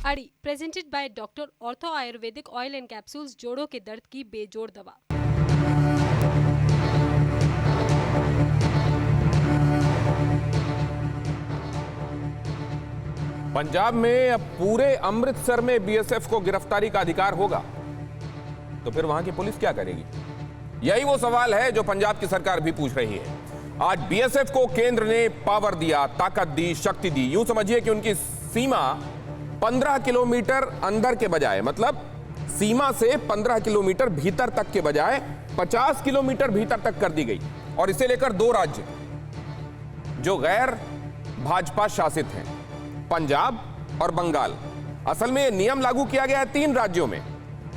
अड़ी presented by doctor ortho Ayurvedic oil and capsules, जोड़ों के दर्द की बेजोड़ दवा। पंजाब में अब पूरे अमृतसर में बीएसएफ को गिरफ्तारी का अधिकार होगा, तो फिर वहां की पुलिस क्या करेगी? यही वो सवाल है जो पंजाब की सरकार भी पूछ रही है। आज बीएसएफ को केंद्र ने पावर दिया, ताकत दी, शक्ति दी। यूं समझिए कि उनकी सीमा 15 किलोमीटर अंदर के बजाय, मतलब सीमा से 15 किलोमीटर भीतर तक के बजाय 50 किलोमीटर भीतर तक कर दी गई। और इसे लेकर दो राज्य जो गैर भाजपा शासित हैं, पंजाब और बंगाल। असल में नियम लागू किया गया है 3 राज्यों में,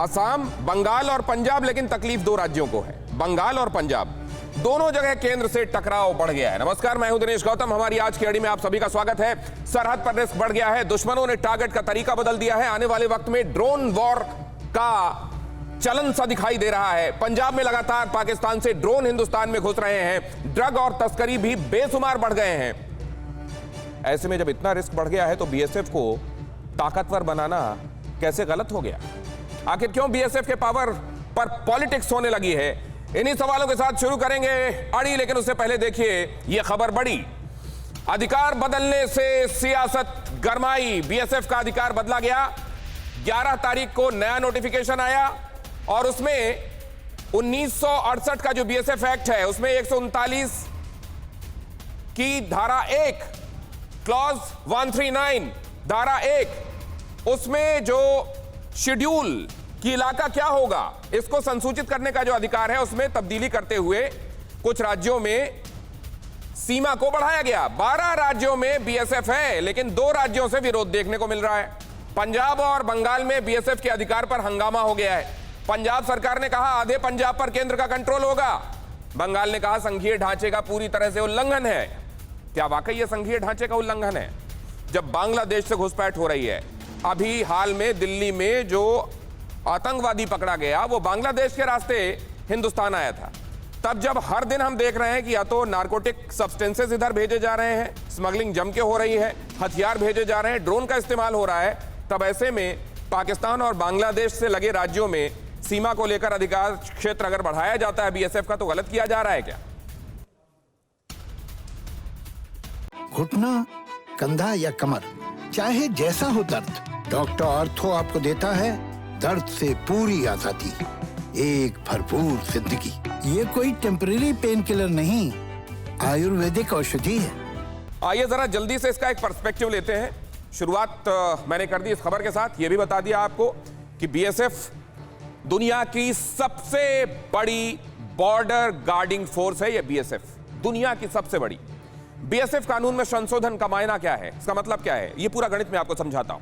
असम, बंगाल और पंजाब, लेकिन तकलीफ 2 राज्यों को है, बंगाल और पंजाब। दोनों जगह केंद्र से टकराव बढ़ गया है। नमस्कार, मैं हूं दिनेश गौतम। हमारी आज की कड़ी में आप सभी का स्वागत है। सरहद पर रिस्क बढ़ गया है, दुश्मनों ने टारगेट का तरीका बदल दिया है। आने वाले वक्त में ड्रोन वॉर का चलन सा दिखाई दे रहा है। पंजाब में लगातार पाकिस्तान से ड्रोन हिंदुस्तान में घुस रहे हैं। ड्रग और तस्करी भी बेशुमार बढ़ गए हैं। ऐसे में जब इतना रिस्क बढ़ गया है तो बीएसएफ को ताकतवर बनाना कैसे गलत हो गया? आखिर क्यों बीएसएफ के पावर पर पॉलिटिक्स होने लगी है? इन्हीं सवालों के साथ शुरू करेंगे अड़ी, लेकिन उससे पहले देखिए ये खबर बड़ी। अधिकार बदलने से सियासत गरमाई। बीएसएफ का अधिकार बदला गया। 11 तारीख को नया नोटिफिकेशन आया और उसमें 1968 का जो बीएसएफ एक्ट है उसमें 139 की धारा 1 क्लॉज 139 धारा 1, उसमें जो शेड्यूल कि इलाका क्या होगा इसको संसूचित करने का जो अधिकार है उसमें तब्दीली करते हुए कुछ राज्यों में सीमा को बढ़ाया गया। 12 राज्यों में बीएसएफ है, लेकिन 2 राज्यों से विरोध देखने को मिल रहा है। पंजाब और बंगाल में बीएसएफ के अधिकार पर हंगामा हो गया है। पंजाब सरकार ने कहा आधे पंजाब पर केंद्र का कंट्रोल होगा। बंगाल ने कहा संघीय ढांचे का पूरी तरह से उल्लंघन है। क्या वाकई यह संघीय ढांचे का उल्लंघन है? जब बांग्लादेश से घुसपैठ हो रही है, अभी हाल में दिल्ली में जो आतंकवादी पकड़ा गया वो बांग्लादेश के रास्ते हिंदुस्तान आया था। तब जब हर दिन हम देख रहे हैं कि या तो नारकोटिक सब्सटेंसेस इधर भेजे जा रहे हैं, स्मगलिंग जम के हो रही है, हथियार भेजे जा रहे हैं, ड्रोन का इस्तेमाल हो रहा है, तब ऐसे में पाकिस्तान और बांग्लादेश से लगे राज्यों में सीमा को लेकर अधिकार क्षेत्र अगर बढ़ाया जाता है बीएसएफ का, तो गलत किया जा रहा है क्या? घुटना, कंधा या कमर, चाहे जैसा हो दर्द, डॉक्टर ऑर्थो आपको देता है दर्द से पूरी आजादी, एक भरपूर जिंदगी। ये कोई टेम्परेरी पेन किलर नहीं, आयुर्वेदिक औषधि है। आइए जरा जल्दी से इसका एक पर्सपेक्टिव लेते हैं। शुरुआत मैंने कर दी इस खबर के साथ। यह भी बता दिया आपको कि बीएसएफ दुनिया की सबसे बड़ी बॉर्डर गार्डिंग फोर्स है। यह बीएसएफ दुनिया की सबसे बड़ी। बीएसएफ कानून में संशोधन का मायना क्या है, इसका मतलब क्या है, यह पूरा गणित मैं आपको समझाता हूं।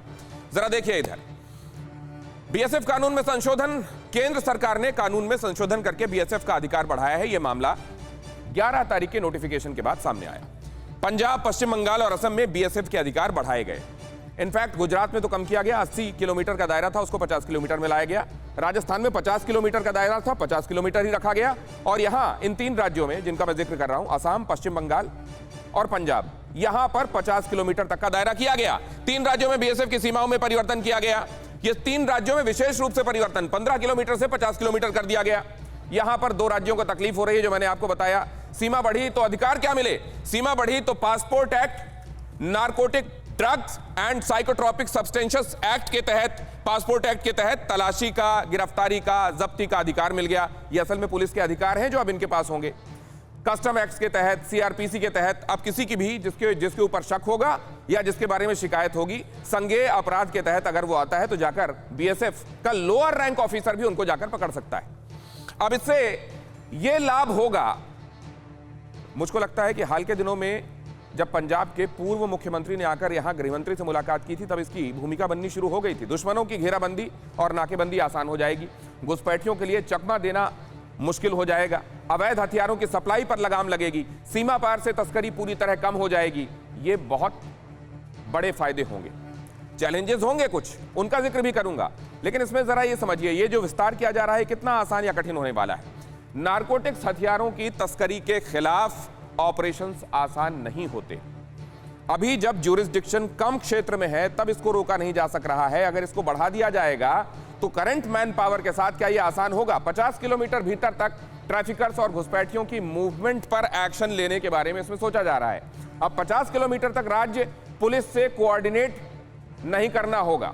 जरा देखिए इधर, बीएसएफ कानून में संशोधन, केंद्र सरकार ने कानून में संशोधन करके बीएसएफ का अधिकार बढ़ाया है। यह मामला 11 तारीख के नोटिफिकेशन के बाद सामने आया। पंजाब, पश्चिम बंगाल और असम में बीएसएफ के अधिकार बढ़ाए गए। इनफैक्ट गुजरात में तो कम किया गया, 80 किलोमीटर का दायरा था उसको 50 किलोमीटर में लाया गया। राजस्थान में 50 किलोमीटर का दायरा था, 50 किलोमीटर ही रखा गया। और यहां इन 3 राज्यों में जिनका मैं जिक्र कर रहा हूं, असम, पश्चिम बंगाल और पंजाब, यहां पर 50 किलोमीटर तक का दायरा किया गया। 3 राज्यों में बीएसएफ की सीमाओं में परिवर्तन किया गया। ये 3 राज्यों में विशेष रूप से परिवर्तन 15 किलोमीटर से 50 किलोमीटर कर दिया गया। यहां पर 2 राज्यों को तकलीफ हो रही है, जो मैंने आपको बताया। सीमा बढ़ी तो अधिकार क्या मिले? सीमा बढ़ी तो passport act, narcotic drugs and psychotropic substances act के तहत, पासपोर्ट एक्ट के तहत तलाशी का, गिरफ्तारी का, जब्ती का अधिकार मिल गया। ये असल में पुलिस के अधिकार हैं जो अब इनके पास होंगे। कस्टम एक्ट के तहत, सीआरपीसी के तहत अब किसी की भी जिसके ऊपर शक होगा या जिसके बारे में शिकायत होगी, संज्ञेय अपराध के तहत अगर वो आता है तो जाकर बीएसएफ का लोअर रैंक ऑफिसर भी उनको जाकर पकड़ सकता है। अब इससे ये लाभ होगा। मुझको लगता है कि हाल के दिनों में जब पंजाब के पूर्व मुख्यमंत्री ने आकर यहां गृहमंत्री से मुलाकात की थी, तब इसकी भूमिका बननी शुरू हो गई थी। दुश्मनों की घेराबंदी और नाकेबंदी आसान हो जाएगी। घुसपैठियों के लिए चकमा देना मुश्किल हो जाएगा। अवैध हथियारों की सप्लाई पर लगाम लगेगी। सीमा पार से तस्करी पूरी तरह कम हो जाएगी। ये बहुत बड़े फायदे होंगे। चैलेंजेस होंगे कुछ, उनका जिक्र भी करूंगा, लेकिन इसमें जरा ये समझिए ये जो विस्तार किया जा रहा है कितना आसान या कठिन होने वाला है। नारकोटिक्स हथियारों की तस्करी के खिलाफ ऑपरेशंस आसान नहीं होते। अभी जब ज्यूरिसडिक्शन कम क्षेत्र में है तब इसको रोका नहीं जा सक रहा है। अगर इसको बढ़ा दिया जाएगा तो करंट मैन पावर के साथ क्या यह आसान होगा? 50 किलोमीटर भीतर तक ट्रैफिकर्स और घुसपैठियों की मूवमेंट पर एक्शन लेने के बारे में इसमें सोचा जा रहा है। अब 50 किलोमीटर तक राज्य पुलिस से कोऑर्डिनेट नहीं करना होगा,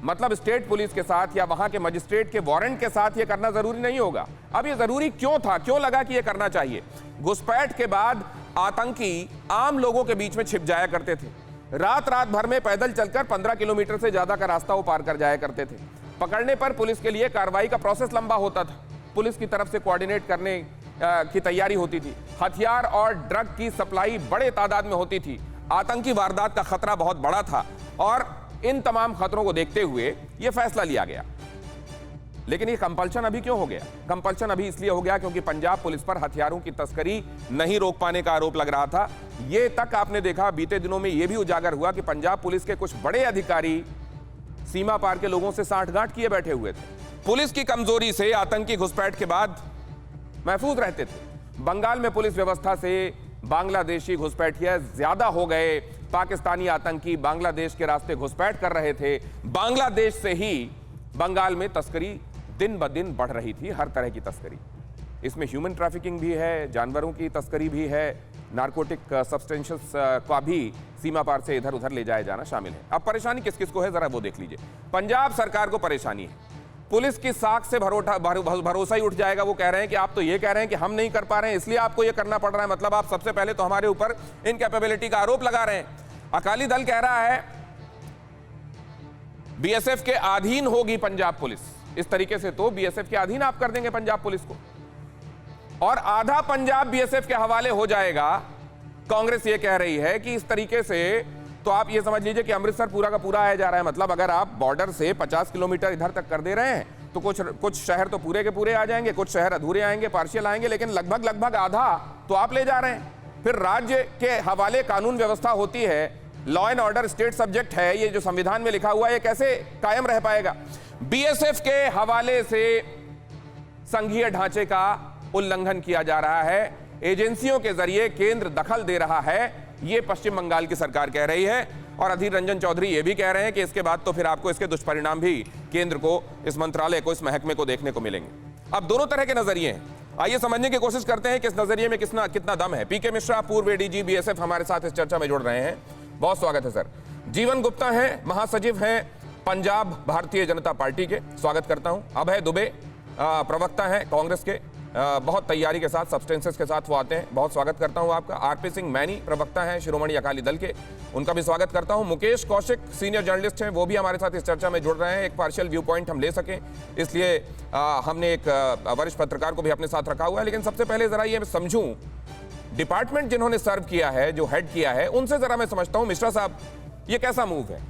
मतलब स्टेट पुलिस के साथ या वहां के मजिस्ट्रेट के वारंट के साथ यह करना जरूरी नहीं होगा। अब यह जरूरी क्यों था, क्यों लगा कि यह करना चाहिए? घुसपैठ के बाद आतंकी आम लोगों के बीच में छिप जाया करते थे। रात भर में पैदल चलकर 15 किलोमीटर से ज्यादा का रास्ता वो पार कर जाया करते थे। पकड़ने पर पुलिस के लिए कार्रवाई का प्रोसेस लंबा होता था, पुलिस की तरफ से कोऑर्डिनेट करने की तैयारी होती थी। हथियार और ड्रग की सप्लाई बड़े तादाद में होती थी। आतंकी वारदात का खतरा बहुत बड़ा था और इन तमाम खतरों को देखते हुए यह फैसला लिया गया। लेकिन ये कंपल्शन अभी क्यों हो गया? कंपल्शन अभी इसलिए हो गया क्योंकि पंजाब पुलिस पर हथियारों की तस्करी नहीं रोक पाने का आरोप लग रहा था। ये तक आपने देखा, बीते दिनों में यह भी उजागर हुआ कि पंजाब पुलिस के कुछ बड़े अधिकारी सीमा पार के लोगों से सांठगांठ किए बैठे हुए थे। पुलिस की कमजोरी से आतंकी घुसपैठ के बाद महफूज रहते थे। बंगाल में पुलिस व्यवस्था से बांग्लादेशी घुसपैठिया ज्यादा हो गए। पाकिस्तानी आतंकी बांग्लादेश के रास्ते घुसपैठ कर रहे थे। बांग्लादेश से ही बंगाल में तस्करी दिन ब दिन बढ़ रही थी, हर तरह की तस्करी। इसमें ह्यूमन ट्रैफिकिंग भी है, जानवरों की तस्करी भी है, नारकोटिक सब्सटेंसेस का भी सीमा पार से इधर उधर ले जाया जाना शामिल है। अब परेशानी किस किस को है जरा वो देख लीजिए। पंजाब सरकार को परेशानी है, पुलिस की साख से भरोसा ही उठ जाएगा। वो कह रहे हैं कि आप तो ये कह रहे हैं कि हम नहीं कर पा रहे हैं इसलिए आपको ये करना पड़ रहा है, मतलब आप सबसे पहले तो हमारे ऊपर इनकैपेबिलिटी का आरोप लगा रहे हैं। अकाली दल कह रहा है बीएसएफ के अधीन होगी पंजाब पुलिस। इस तरीके से तो बीएसएफ के अधीन आप कर देंगे पंजाब पुलिस को और आधा पंजाब बीएसएफ के हवाले हो जाएगा। कांग्रेस ये कह रही है कि इस तरीके से तो आप ये समझ लीजिए कि अमृतसर पूरा का पूरा आया जा रहा है। मतलब अगर आप बॉर्डर से 50 किलोमीटर इधर तक कर दे रहे हैं तो कुछ शहर तो पूरे के पूरे आ जाएंगे, कुछ शहर अधूरे आएंगे, पार्शियल आएंगे, लेकिन लगभग आधा तो आप ले जा रहे हैं। फिर राज्य के हवाले कानून व्यवस्था होती है, law and order state subject है, ये जो संविधान में लिखा हुआ है ये कैसे कायम रह पाएगा? बीएसएफ के हवाले से संघीय ढांचे का उल्लंघन किया जा रहा है, एजेंसियों के जरिए केंद्र दखल दे रहा है, ये पश्चिम बंगाल की सरकार कह रही है। और अधीर रंजन चौधरी ये भी कह रहे हैं कि इसके बाद तो फिर आपको इसके दुष्परिणाम भी केंद्र को, इस मंत्रालय को, इस महकमे को देखने को मिलेंगे। अब दोनों तरह के नजरिए हैं, आइए समझने की कोशिश करते हैं कि इस नजरिए में कितना दम है। पीके मिश्रा, पूर्व एडीजी बीएसएफ, हमारे साथ इस चर्चा में जुड़ रहे हैं, बहुत स्वागत है सर। जीवन गुप्ता हैं, महासचिव हैं पंजाब भारतीय जनता पार्टी के, स्वागत करता हूं। अभय दुबे प्रवक्ता हैं कांग्रेस के, बहुत तैयारी के साथ, सब्सटेंसेस के साथ वो आते हैं, बहुत स्वागत करता हूं आपका। आरपी सिंह मैनी प्रवक्ता हैं शिरोमणि अकाली दल के, उनका भी स्वागत करता हूं। मुकेश कौशिक सीनियर जर्नलिस्ट हैं, वो भी हमारे साथ इस चर्चा में जुड़ रहे हैं। एक पार्शियल व्यू पॉइंट हम ले सकें इसलिए हमने एक वरिष्ठ पत्रकार को भी अपने साथ रखा हुआ है। लेकिन सबसे पहले जरा ये समझूं, डिपार्टमेंट जिन्होंने सर्व किया है, जो हेड किया है, उनसे जरा मैं समझता हूं। मिश्रा साहब, ये कैसा मूव है?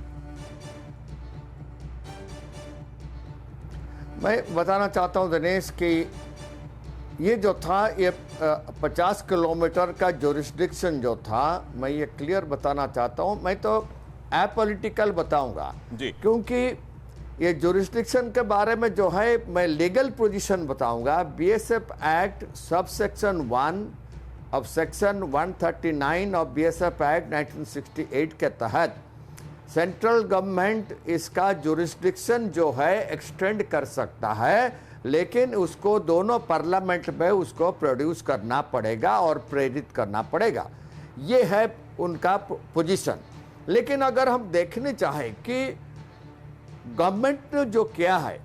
मैं बताना चाहता हूं दिनेश कि ये जो था, ये 50 किलोमीटर का जुरिस्डिक्शन जो था, मैं ये क्लियर बताना चाहता हूं। मैं तो एपॉलिटिकल बताऊंगा जी, क्योंकि ये जुरिस्डिक्शन के बारे में जो है मैं लीगल पोजीशन बताऊंगा। BSF act sub section 1 of section 139 of BSF act 1968 के तहत सेंट्रल गवर्नमेंट इसका जुरिस्डिक्शन जो है एक्सटेंड कर सकता है, लेकिन उसको दोनों पार्लियामेंट में उसको प्रोड्यूस करना पड़ेगा और प्रेरित करना पड़ेगा। ये है उनका पोजीशन। लेकिन अगर हम देखने चाहें कि गवर्नमेंट ने जो किया है,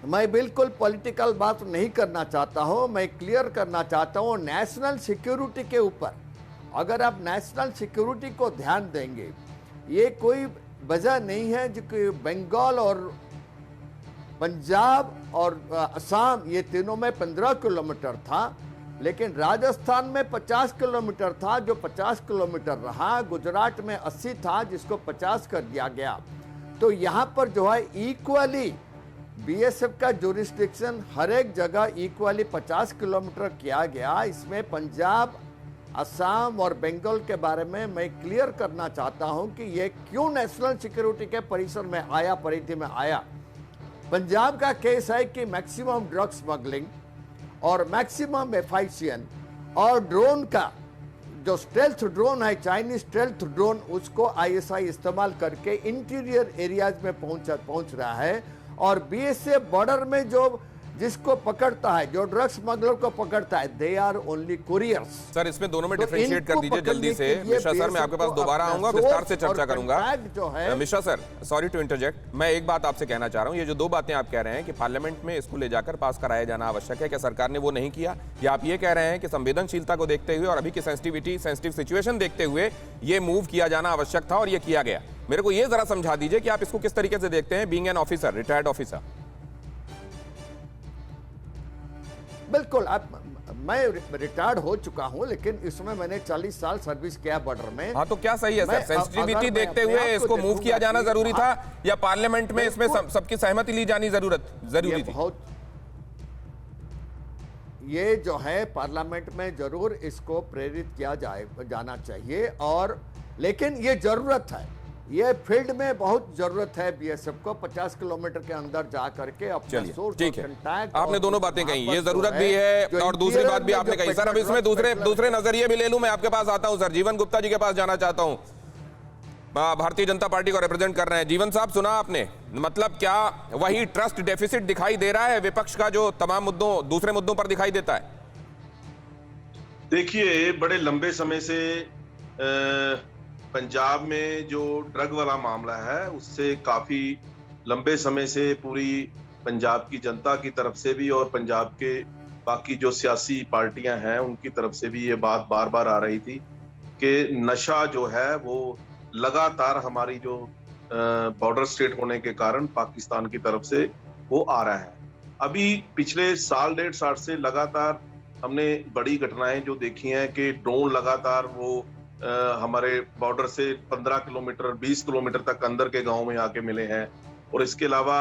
मैं बिल्कुल पॉलिटिकल बात नहीं करना चाहता हूं, मैं क्लियर करना चाहता हूं नेशनल सिक्योरिटी के ऊपर। अगर आप नेशनल सिक्योरिटी को ध्यान देंगे, ये कोई वजह नहीं है जो कि बंगाल और पंजाब और असम ये तीनों में 15 किलोमीटर था, लेकिन राजस्थान में 50 किलोमीटर था, जो 50 किलोमीटर रहा। गुजरात में 80 था, जिसको 50 कर दिया गया। तो यहाँ पर जो है इक्वली बीएसएफ का जुरिस्डिक्शन हर एक जगह इक्वली 50 किलोमीटर किया गया। इसमें पंजाब, असम और बंगाल के बारे में मैं क्लियर करना चाहता हूं कि ये क्यों नेशनल सिक्योरिटी के परिसर में आया, परिधि में आया। पंजाब का केस है कि मैक्सिमम ड्रग स्मगलिंग और मैक्सिमम एफआईसीएन और ड्रोन का जो स्टेल्थ ड्रोन है, चाइनीज स्टेल्थ ड्रोन, उसको आईएसआई इस्तेमाल करके इंटीरियर एरियाज में पहुंच रहा है। और बीएसएफ बॉर्डर में जो जिसको पकड़ता है, जो ड्रग्स स्मगलर को पकड़ता है, they are only couriers. Sir इसमें दोनों में तो डिफरेंशिएट कर इनको दीजिए जल्दी से। पकड़ने के लिए मिश्रा सर, मैं आपके पास BSF को दोबारा अपना आऊंगा, विस्तार से सोर्स और चर्चा करूंगा। कॉन्टैक्ट जो है, Mishra sir, sorry to interject, मैं एक बात आपसे कहना चाह रहा हूं। ये जो दो बातें आप कह रहे हैं कि पार्लियामेंट में इसको ले जाकर पास कराया जाना आवश्यक है, क्या सरकार ने वो नहीं किया? या आप ये कह रहे हैं कि संवेदनशीलता को देखते हुए और अभी की सेंसिटिव सिचुएशन देखते हुए ये मूव किया जाना आवश्यक था और ये किया गया? मेरे को ये जरा समझा दीजिए कि आप इसको किस तरीके से देखते हैं, being an officer, retired officer. बिल्कुल। मैं रिटायर्ड हो चुका हूं, लेकिन इसमें मैंने 40 साल सर्विस किया बॉर्डर में। हाँ, तो क्या सही है सर, सेंसिटिविटी देखते हुए इसको मूव किया जाना जरूरी था, या पार्लियामेंट में इसमें सबकी सहमति ली जानी जरूरी थी? ये जो है पार्लियामेंट में जरूर इसको प्रेरित किया जाना चाहिए, और लेकिन ये जरूरत है, ये फील्ड में बहुत जरूरत है बीएसएफ को 50 किलोमीटर के अंदर जा करके अपना सोर्स, ठीक है। आपने दोनों बातें कही, ये जरूरत भी है और दूसरी बात भी आपने कही। सर अब इसमें दूसरे नजरिए भी ले लूं, मैं आपके पास आता हूं। सर जीवन गुप्ता जी के पास जाना चाहता हूं, भारतीय जनता पार्टी को रिप्रेजेंट कर रहे हैं। जीवन साहब, सुना आपने, मतलब क्या वही ट्रस्ट डेफिसिट दिखाई दे रहा है विपक्ष का जो तमाम मुद्दों, दूसरे मुद्दों पर दिखाई देता है? देखिए, बड़े लंबे समय से पंजाब में जो ड्रग वाला मामला है, उससे काफी लंबे समय से पूरी पंजाब की जनता की तरफ से भी और पंजाब के बाकी जो सियासी पार्टियां हैं उनकी तरफ से भी ये बात बार बार आ रही थी कि नशा जो है वो लगातार हमारी जो बॉर्डर स्टेट होने के कारण पाकिस्तान की तरफ से वो आ रहा है। अभी पिछले साल 1.5 साल से लगातार हमने बड़ी घटनाएं जो देखी हैं कि ड्रोन लगातार वो हमारे बॉर्डर से 15 किलोमीटर 20 किलोमीटर तक अंदर के गांव में आके मिले हैं, और इसके अलावा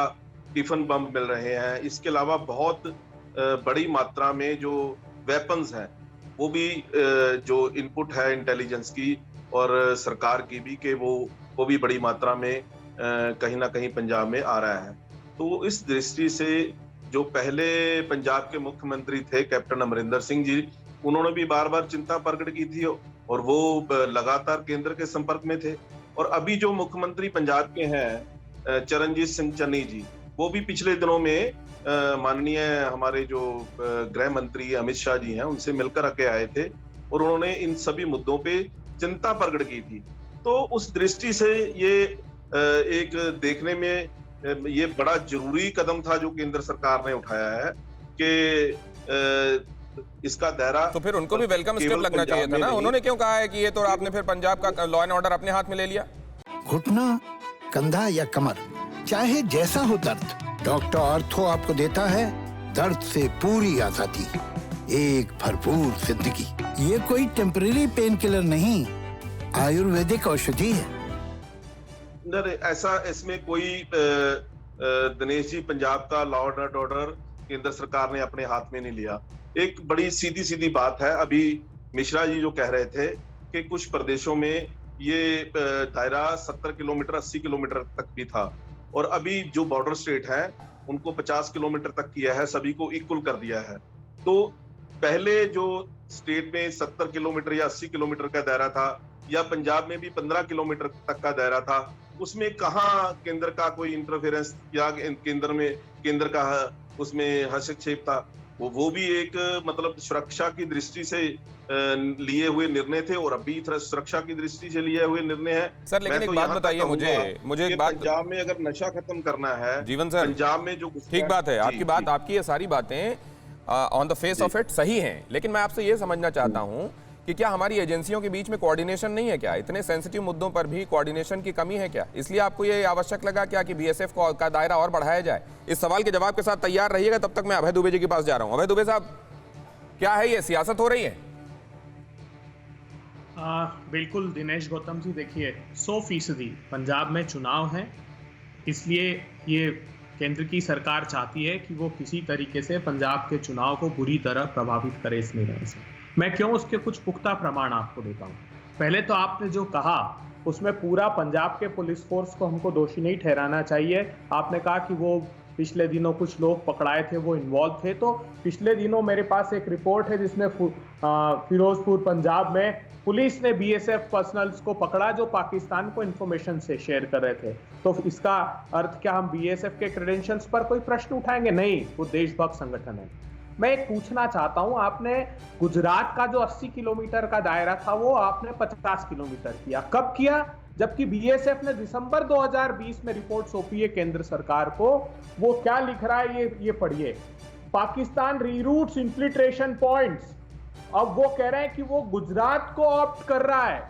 टिफिन बम मिल रहे हैं। इसके अलावा बहुत बड़ी मात्रा में जो वेपन्स हैं वो भी जो इनपुट है इंटेलिजेंस की और सरकार की भी, कि वो भी बड़ी मात्रा में कहीं ना कहीं पंजाब में आ रहा है। तो इस दृष्टि से जो पहले पंजाब के मुख्यमंत्री थे कैप्टन अमरिंदर सिंह जी, उन्होंने भी बार बार चिंता प्रकट की थी और वो लगातार केंद्र के संपर्क में थे। और अभी जो मुख्यमंत्री पंजाब के हैं चरणजीत सिंह चन्नी जी, वो भी पिछले दिनों में माननीय हमारे जो गृह मंत्री अमित शाह जी हैं उनसे मिलकर आके आए थे और उन्होंने इन सभी मुद्दों पे चिंता प्रकट की थी। तो उस दृष्टि से ये एक देखने में ये बड़ा जरूरी कदम था जो केंद्र सरकार ने उठाया है कि इसका दायरा, तो फिर उनको भी वेलकम स्टेप लगना चाहिए था ना। उन्होंने क्यों कहा है कि ये तो आपने फिर पंजाब का लॉ एंड ऑर्डर अपने हाथ में ले लिया? घुटना, कंधा या कमर, चाहे जैसा हो दर्द, डॉक्टर ऑर्थो आपको देता है दर्द से पूरी आजादी, एक भरपूर जिंदगी। ये कोई टेम्परेरी पेन किलर नहीं, आयुर्वेदिक औषधि है। ऐसा इसमें कोई दिनेश जी, पंजाब का लॉ एंड ऑर्डर केंद्र सरकार ने अपने हाथ में नहीं लिया। एक बड़ी सीधी सीधी बात है, अभी मिश्रा जी जो कह रहे थे कि कुछ प्रदेशों में ये दायरा 70 किलोमीटर 80 किलोमीटर तक भी था, और अभी जो बॉर्डर स्टेट है उनको 50 किलोमीटर तक किया है, सभी को इक्वल कर दिया है। तो पहले जो स्टेट में 70 किलोमीटर या 80 किलोमीटर का दायरा था, या पंजाब में भी 15 किलोमीटर तक का दायरा था, उसमें कहाँ केंद्र का कोई इंटरफेरेंस या केंद्र का उसमें हस्तक्षेप था? वो भी एक मतलब सुरक्षा की दृष्टि से लिए हुए निर्णय थे, और अभी सुरक्षा की दृष्टि से लिए हुए निर्णय है। सर लेकिन एक बात बताइए मुझे एक बात, पंजाब में अगर नशा खत्म करना है, जीवन सर, पंजाब में जो ठीक बात है आपकी ये सारी बातें on the face of it सही हैं, लेकिन मैं आपसे ये समझना चाहता हूं कि क्या हमारी एजेंसियों के बीच में कोऑर्डिनेशन नहीं है क्या? इतने सेंसिटिव मुद्दों पर भी कोऑर्डिनेशन की कमी है क्या? इसलिए आपको ये आवश्यक लगा क्या कि बीएसएफ का दायरा और बढ़ाया जाए? इस सवाल के जवाब के साथ तैयार रहिएगा, तब तक मैं अभय दुबे जी के पास जा रहा हूं। अभय दुबे साहब, क्या है ये सियासत हो रही है? बिल्कुल दिनेश गौतम जी, देखिए 100% पंजाब में चुनाव है, इसलिए ये केंद्र की सरकार चाहती है कि वो किसी तरीके से पंजाब के चुनाव को बुरी तरह प्रभावित करे इस निर्णय से। मैं क्यों उसके कुछ पुख्ता प्रमाण आपको देता हूँ। पहले तो आपने जो कहा उसमें पूरा पंजाब के पुलिस फोर्स को हमको दोषी नहीं ठहराना चाहिए। आपने कहा कि वो पिछले दिनों कुछ लोग पकड़ाए थे, वो इन्वॉल्व थे, तो पिछले दिनों मेरे पास एक रिपोर्ट है जिसमें फिरोजपुर पंजाब में पुलिस ने बीएसएफ पर्सनल्स को पकड़ा जो पाकिस्तान को इंफॉर्मेशन से शेयर कर रहे थे। तो इसका अर्थ क्या हम बीएसएफ के क्रेडेंशियल्स पर कोई प्रश्न उठाएंगे? नहीं, वो देशभक्त संगठन है। मैं एक पूछना चाहता हूं, आपने गुजरात का जो 80 किलोमीटर का दायरा था वो आपने 50 किलोमीटर किया। कब किया? जबकि बीएसएफ ने दिसंबर 2020 में रिपोर्ट सौंपी है केंद्र सरकार को। वो क्या लिख रहा है ये पढ़िए। Pakistan reroutes infiltration points. अब वो कह रहे हैं कि वो गुजरात को ऑप्ट कर रहा है,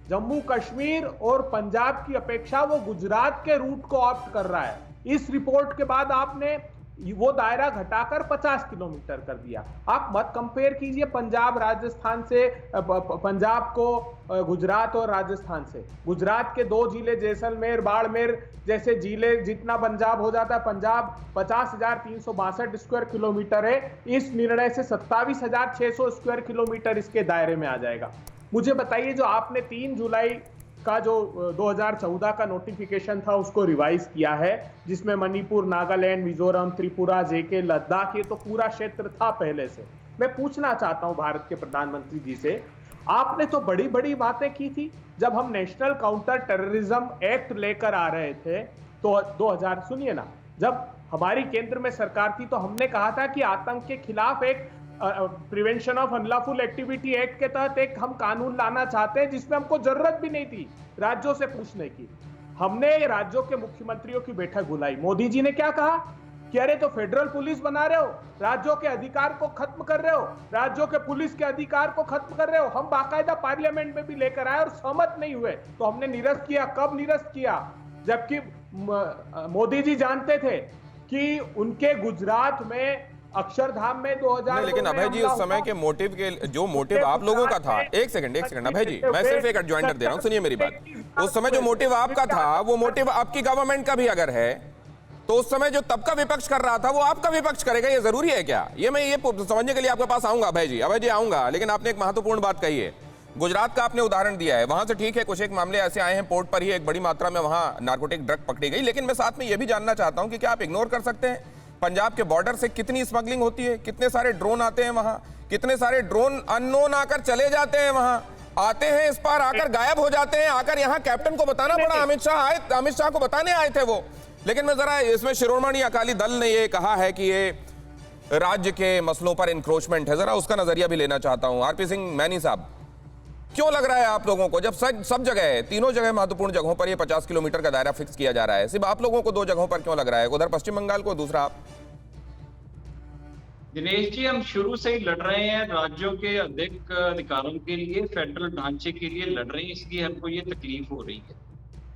जम्मू कश्मीर और पंजाब की अपेक्षा वो गुजरात के रूट को ऑप्ट कर रहा है। इस रिपोर्ट के बाद आपने वो दायरा घटाकर 50 किलोमीटर कर दिया। आप मत कंपेयर कीजिए पंजाब राजस्थान से, पंजाब को गुजरात और राजस्थान से। गुजरात के 2 जिले जैसलमेर बाड़मेर जैसे जिले जितना पंजाब हो जाता है, पंजाब 50,362 स्क्वायर किलोमीटर है। इस निर्णय से 27,600 स्क्वायर किलोमीटर इसके दायरे में आ जाएगा। मुझे बताइए, जो आपने 3 जुलाई का जो 2014 का नोटिफिकेशन था उसको रिवाइज किया है, जिसमें मणिपुर, नागालैंड, मिजोरम, त्रिपुरा, जेके, लद्दाख, ये तो पूरा क्षेत्र था पहले से। मैं पूछना चाहता हूं भारत के प्रधानमंत्री जी से, आपने तो बड़ी बड़ी बातें की थी जब हम नेशनल काउंटर टेररिज्म एक्ट लेकर आ रहे थे तो 2000, सुनिए ना, जब हमारी केंद्र में सरकार थी तो हमने कहा था कि आतंक के खिलाफ एक prevention of unlawful activity act के तहत एक हम कानून लाना चाहते हैं, जिसमें हमको जरूरत भी नहीं थी राज्यों से पूछने की। हमने राज्यों के मुख्यमंत्रियों की बैठक बुलाई। मोदी जी ने क्या कहा कि अरे तो फेडरल पुलिस बना रहे हो, राज्यों के अधिकार को खत्म कर रहे हो, राज्यों के पुलिस के अधिकार को खत्म कर रहे हो। हम बाकायदा पार्लियामेंट में भी लेकर आए और सहमत नहीं हुए तो हमने निरस्त किया। कब निरस्त किया? जबकि मोदी जी जानते थे कि उनके गुजरात में अक्षरधाम में 2000 लेकिन अभय जी उस समय के मोटिव के जो मोटिव आप लोगों का था, एक सेकंड अभय जी, मैं सिर्फ एक एडजॉइंटर दे रहा हूं, सुनिए मेरी बात। उस समय जो मोटिव आपका था वो मोटिव आपकी गवर्नमेंट का भी अगर है तो उस समय जो तब का विपक्ष कर रहा था वो आपका विपक्ष करेगा, ये जरूरी है क्या? ये मैं ये समझने के लिए आपके पास आऊंगा अभय जी आऊंगा। लेकिन आपने एक महत्वपूर्ण बात कही है, गुजरात का आपने उदाहरण दिया है, वहां से ठीक है कुछ एक मामले ऐसे आए हैं, पोर्ट पर ही एक बड़ी मात्रा में वहां नार्कोटिक ड्रग पकड़ी गई। लेकिन मैं साथ में यह भी जानना चाहता हूं कि क्या आप इग्नोर कर सकते हैं पंजाब के बॉर्डर से कितनी स्मगलिंग होती है, कितने सारे ड्रोन आते हैं वहां, कितने सारे ड्रोन अननोन आकर चले जाते हैं, वहां आते हैं, इस पार आकर गायब हो जाते हैं, आकर यहां कैप्टन को बताना पड़ा, अमित शाह को बताने आए थे वो। लेकिन मैं जरा इसमें शिरोमणि अकाली दल ने ये कहा है कि ये राज्य के मसलों पर इंक्रोचमेंट है, जरा उसका नजरिया भी लेना चाहता हूं। आरपी सिंह मैनी साहब, क्यों लग रहा है आप लोगों को, जब सब जगह है, तीनों जगह महत्वपूर्ण जगहों पर ये 50 किलोमीटर का दायरा फिक्स किया जा रहा है, सिर्फ आप लोगों को 2 जगहों पर क्यों लग रहा है, उधर पश्चिम बंगाल को, दूसरा आप? दिनेश जी, हम शुरू से ही लड़ रहे हैं राज्यों के अधिक अधिकारों के लिए, फेडरल ढांचे के लिए लड़ रहे हैं, इसलिए हमको ये तकलीफ हो रही है।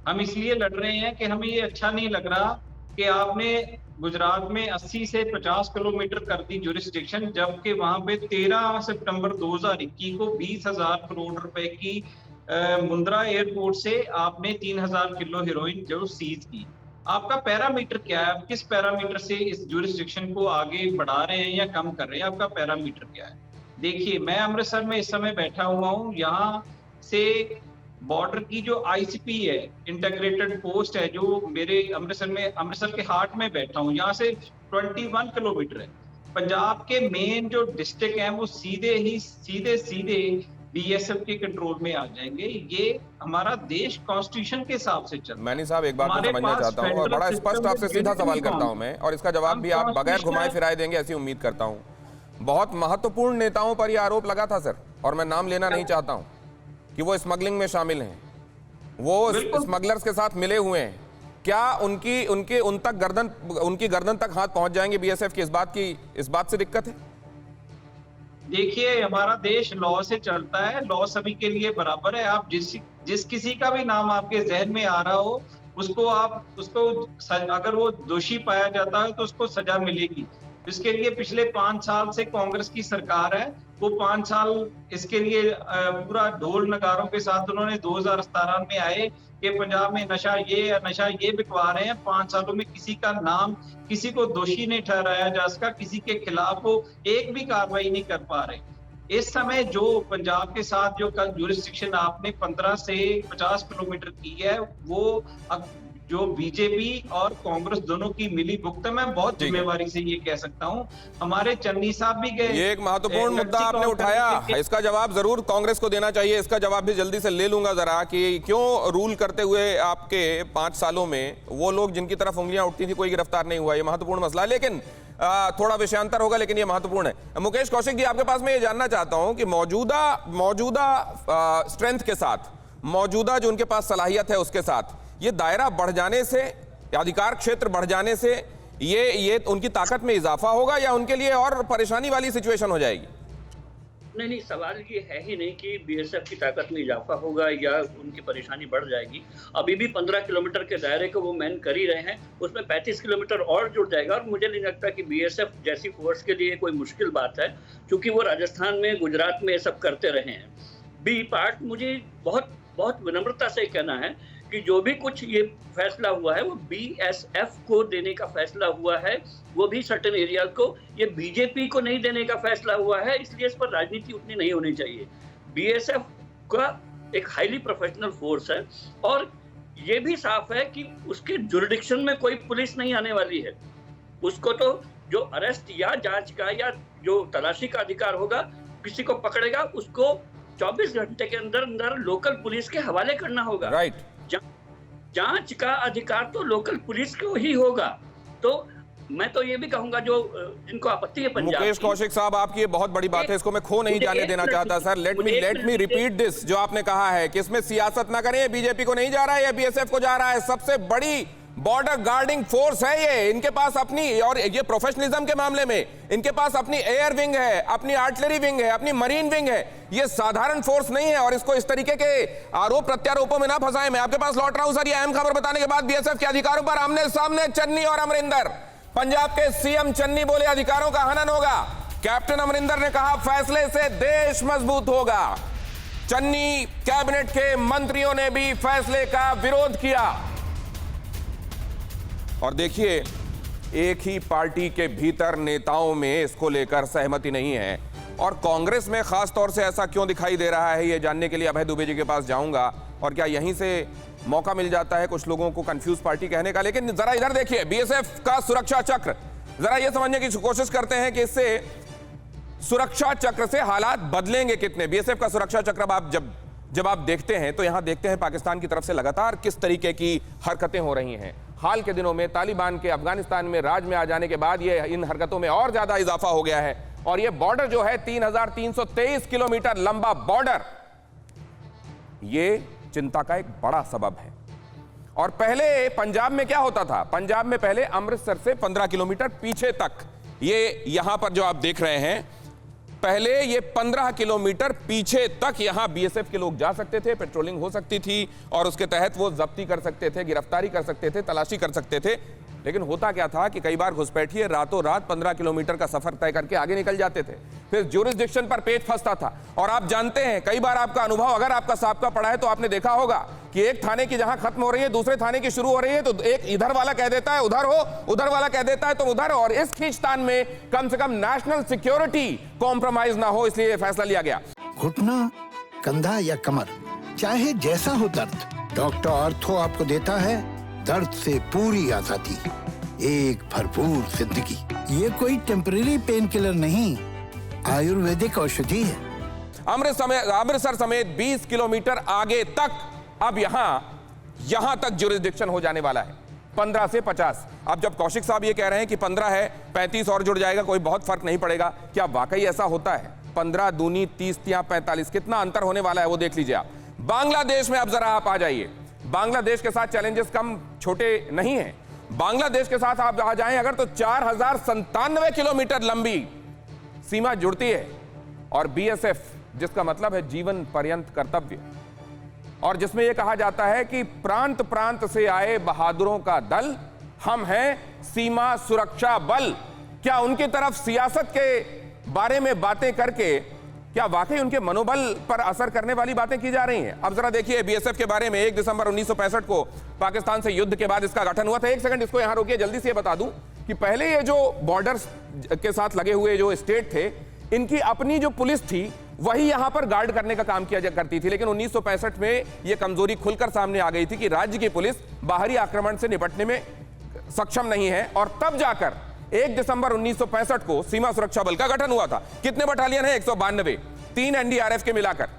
हम इसलिए लड़ रहे हैं कि हमें ये अच्छा नहीं लग रहा कि आपने गुजरात में 80 से 50 किलोमीटर कर दी जुरिस्डिक्शन, जबकि वहां पे 13 सितंबर 2021 को 20,000 करोड़ रुपए की मुंद्रा एयरपोर्ट से आपने 3,000 किलो हेरोइन जो सीज की। आपका पैरामीटर क्या है? आप किस पैरामीटर से इस जुरिस्डिक्शन को आगे बढ़ा रहे हैं या कम कर रहे हैं? आपका पैरामीटर क्या है? देखिए, मैं अमृतसर में इस समय बैठा हुआ हूँ, यहाँ से बॉर्डर की जो आईसीपी है, इंटीग्रेटेड पोस्ट है, जो मेरे अमृतसर के हार्ट में बैठा हूँ, यहाँ से 21 किलोमीटर है। पंजाब के मेन जो डिस्ट्रिक्ट हैं वो सीधे बीएसएफ के कंट्रोल में आ जाएंगे। ये हमारा देश कॉन्स्टिट्यूशन के हिसाब से चल। मैनी साहब, एक बात मैं समझना चाहता हूँ और बड़ा स्पष्ट आपसे सीधा सवाल करता हूँ मैं, और इसका जवाब भी आप बगैर घुमाए फिराए देंगे ऐसी उम्मीद करता हूँ। बहुत महत्वपूर्ण नेताओं पर यह आरोप लगा था सर, और मैं नाम लेना नहीं चाहता हूँ, कि वो स्मगलिंग में शामिल हैं, वो स्मगलर्स के साथ मिले हुए हैं। क्या उनकी गर्दन तक हाथ पहुंच जाएंगे बीएसएफ की? इस बात से दिक्कत है? देखिए, हमारा देश लॉ से चलता है, लॉ सभी के लिए बराबर है। आप जिस किसी का भी नाम आपके जहन में आ रहा हो, उसको अगर वो दोषी पाया जाता है तो उसको सजा मिलेगी। इसके लिए पिछले 5 साल से कांग्रेस की सरकार है, वो 5 साल इसके लिए पूरा ढोल नगारों के साथ उन्होंने 2017 में आए कि पंजाब में नशा ये बिकवा रहे हैं। 5 सालों में किसी का नाम, किसी को दोषी नहीं ठहराया जा सका, किसी के खिलाफ वो एक भी कार्रवाई नहीं कर पा रहे। इस समय जो पंजाब के साथ जो कल जुरिस्डिक्शन आपने 15 से 50 किलोमीटर की है, वो जो बीजेपी और कांग्रेस दोनों की मिली भुगत, मैं बहुत जिम्मेवारी से ये कह सकता हूं। हमारे चन्नी साहब भी गए। ये एक महत्वपूर्ण मुद्दा आपने उठाया, इसका जवाब जरूर कांग्रेस को देना चाहिए। इसका जवाब भी जल्दी से ले लूंगा जरा, कि क्यों रूल करते हुए आपके 5 सालों में वो लोग जिनकी तरफ उंगलियां उठती थी कोई गिरफ्तार नहीं हुआ। ये महत्वपूर्ण मसला है, लेकिन थोड़ा विषयांतर होगा, लेकिन ये महत्वपूर्ण है। मुकेश कौशिक जी, आपके पास मैं ये जानना चाहता हूं कि मौजूदा स्ट्रेंथ के साथ, मौजूदा जो उनके पास सलाहियत है उसके साथ, ये दायरा बढ़ जाने से, अधिकार क्षेत्र बढ़ जाने से ये उनकी ताकत में इजाफा होगा या उनके लिए और परेशानी वाली सिचुएशन हो जाएगी? नहीं, सवाल ये है ही नहीं कि बीएसएफ की ताकत में इजाफा होगा या उनकी परेशानी बढ़ जाएगी। अभी भी 15 किलोमीटर के दायरे को वो मैन कर ही रहे हैं, उसमें 35 किलोमीटर और जुड़ जाएगा। और मुझे नहीं लगता कि बीएसएफ जैसी फोर्स के लिए कोई मुश्किल बात है, क्योंकि वो राजस्थान में, गुजरात में ये सब करते रहे हैं। बी पार्ट, मुझे बहुत विनम्रता से कहना है कि जो भी कुछ ये फैसला हुआ है वो बीएसएफ को देने का फैसला हुआ है, वो भी सर्टेन एरिया को, ये बीजेपी को नहीं देने का फैसला हुआ है। इसलिए इस पर राजनीति उतनी नहीं होनी चाहिए। बीएसएफ का एक हाईली प्रोफेशनल फोर्स है और ये भी साफ है कि उसके जुरिडिक्शन में कोई पुलिस नहीं आने वाली है। उसको तो जो अरेस्ट या जांच का या जो तलाशी का अधिकार होगा, किसी को पकड़ेगा उसको 24 घंटे के अंदर अंदर लोकल पुलिस के हवाले करना होगा। राइट। जांच का अधिकार तो लोकल पुलिस को ही होगा। तो मैं तो ये भी कहूंगा, जो जिनको आपत्ति है पंजाब, मुकेश कौशिक साहब, आपकी ये बहुत बड़ी बात है, इसको मैं खो नहीं जाने देना चाहता sir. Let me repeat this, जो आपने कहा है कि इसमें सियासत ना करें, बीजेपी को नहीं जा रहा है या बीएसएफ को जा रहा है, सबसे बड़ी बॉर्डर गार्डिंग फोर्स है ये। इनके पास अपनी, और ये प्रोफेशनलिज्म के मामले में इनके पास अपनी एयर विंग है, अपनी आर्टिलरी विंग है, अपनी मरीन विंग है। ये साधारण फोर्स नहीं है और इसको इस तरीके के आरोप प्रत्यारोपों में ना फंसाएं। मैं आपके पास लौट रहा हूं सर, ये अहम खबर बताने के बाद। बीएसएफ के अधिकारों पर आमने सामने चन्नी और अमरिंदर। पंजाब के सीएम चन्नी बोले अधिकारों का हनन होगा। कैप्टन अमरिंदर ने कहा फैसले से देश मजबूत होगा। चन्नी कैबिनेट के मंत्रियों ने भी फैसले का विरोध किया। और देखिए, एक ही पार्टी के भीतर नेताओं में इसको लेकर सहमति नहीं है, और कांग्रेस में खास तौर से ऐसा क्यों दिखाई दे रहा है, ये जानने के लिए अभय दुबे जी के पास जाऊंगा। और क्या यहीं से मौका मिल जाता है कुछ लोगों को कंफ्यूज पार्टी कहने का। लेकिन जरा इधर देखिए, बीएसएफ का सुरक्षा चक्र, जरा ये समझने की कोशिश करते हैं कि इससे सुरक्षा चक्र से हालात बदलेंगे कितने। बीएसएफ का सुरक्षा चक्र आप जब आप देखते हैं तो यहां देखते हैं पाकिस्तान की तरफ से लगातार किस तरीके की हरकतें हो रही हैं। हाल के दिनों में तालिबान के अफगानिस्तान में राज में आ जाने के बाद ये इन हरकतों में और ज्यादा इजाफा हो गया है। और ये बॉर्डर जो है 3323 किलोमीटर लंबा बॉर्डर, ये चिंता का एक बड़ा सबब है। और पहले पंजाब में क्या होता था, पंजाब में पहले अमृतसर से 15 किलोमीटर पीछे तक, ये यहां पर जो आप देख रहे हैं, पहले ये 15 किलोमीटर पीछे तक यहां बीएसएफ के लोग जा सकते थे, पेट्रोलिंग हो सकती थी और उसके तहत वो जब्ती कर सकते थे, गिरफ्तारी कर सकते थे, तलाशी कर सकते थे। लेकिन होता क्या था कि कई बार घुसपैठिए रातों रात 15 किलोमीटर का सफर तय करके आगे निकल जाते थे, फिर ज्यूरिसडिक्शन पर पेच फंसता था। और आप जानते हैं, कई बार आपका अनुभव, अगर आपका साबका पड़ा है तो आपने देखा होगा कि एक थाने की जहां खत्म हो रही है दूसरे थाने की शुरू हो रही है, तो एक इधर वाला कह देता है उधर हो, उधर वाला कह देता है तो उधर। और इस खींचतान में कम से कम नेशनल सिक्योरिटी कॉम्प्रोमाइज ना हो, इसलिए फैसला लिया गया। घुटना, कंधा या कमर, चाहे जैसा हो दर्द, डॉक्टर ऑर्थो आपको देता है दर्द से पूरी आजादी, एक भरपूर जिंदगी। ये कोई टेम्परेरी पेन किलर नहीं, आयुर्वेदिक औषधि है। अमृतसर समेत 20 किलोमीटर आगे तक अब यहां तक ज्यूरिसडिक्शन हो जाने वाला है, 15 से 50। अब जब कौशिक साहब ये कह रहे हैं कि 15 है, 35 और जुड़ जाएगा, कोई बहुत फर्क नहीं पड़ेगा, क्या वाकई ऐसा होता है? 15 दूनी 30 या 45, कितना अंतर होने वाला है वो देख लीजिए आप। बांग्लादेश में अब जरा आप आ जाइए। बांग्लादेश के साथ चैलेंजेस कम छोटे नहीं हैं। बांग्लादेश के साथ आप आ जाएं अगर तो 4097 किलोमीटर लंबी सीमा जुड़ती है, और बीएसएफ, जिसका मतलब है जीवन पर्यंत कर्तव्य, और जिसमें यह कहा जाता है कि प्रांत प्रांत से आए बहादुरों का दल, हम हैं सीमा सुरक्षा बल। क्या उनकी तरफ सियासत के बारे में बातें करके क्या वाकई उनके मनोबल पर असर करने वाली बातें की जा रही हैं? अब जरा देखिए बीएसएफ के बारे में। 1 दिसंबर 1965 को पाकिस्तान से युद्ध के बाद इसका गठन हुआ था। एक सेकंड इसको यहां रोकिए, जल्दी से बता दूं कि पहले ये जो बॉर्डर्स के साथ लगे हुए जो स्टेट थे, इनकी अपनी जो पुलिस थी वही यहां पर गार्ड करने का काम किया करती थी। लेकिन 1965 में यह कमजोरी खुलकर सामने आ गई थी कि राज्य की पुलिस बाहरी आक्रमण से निपटने में सक्षम नहीं है, और तब जाकर 1 दिसंबर 1965 को सीमा सुरक्षा बल का गठन हुआ था। कितने बटालियन है? 192, 3 एनडीआरएफ के मिलाकर।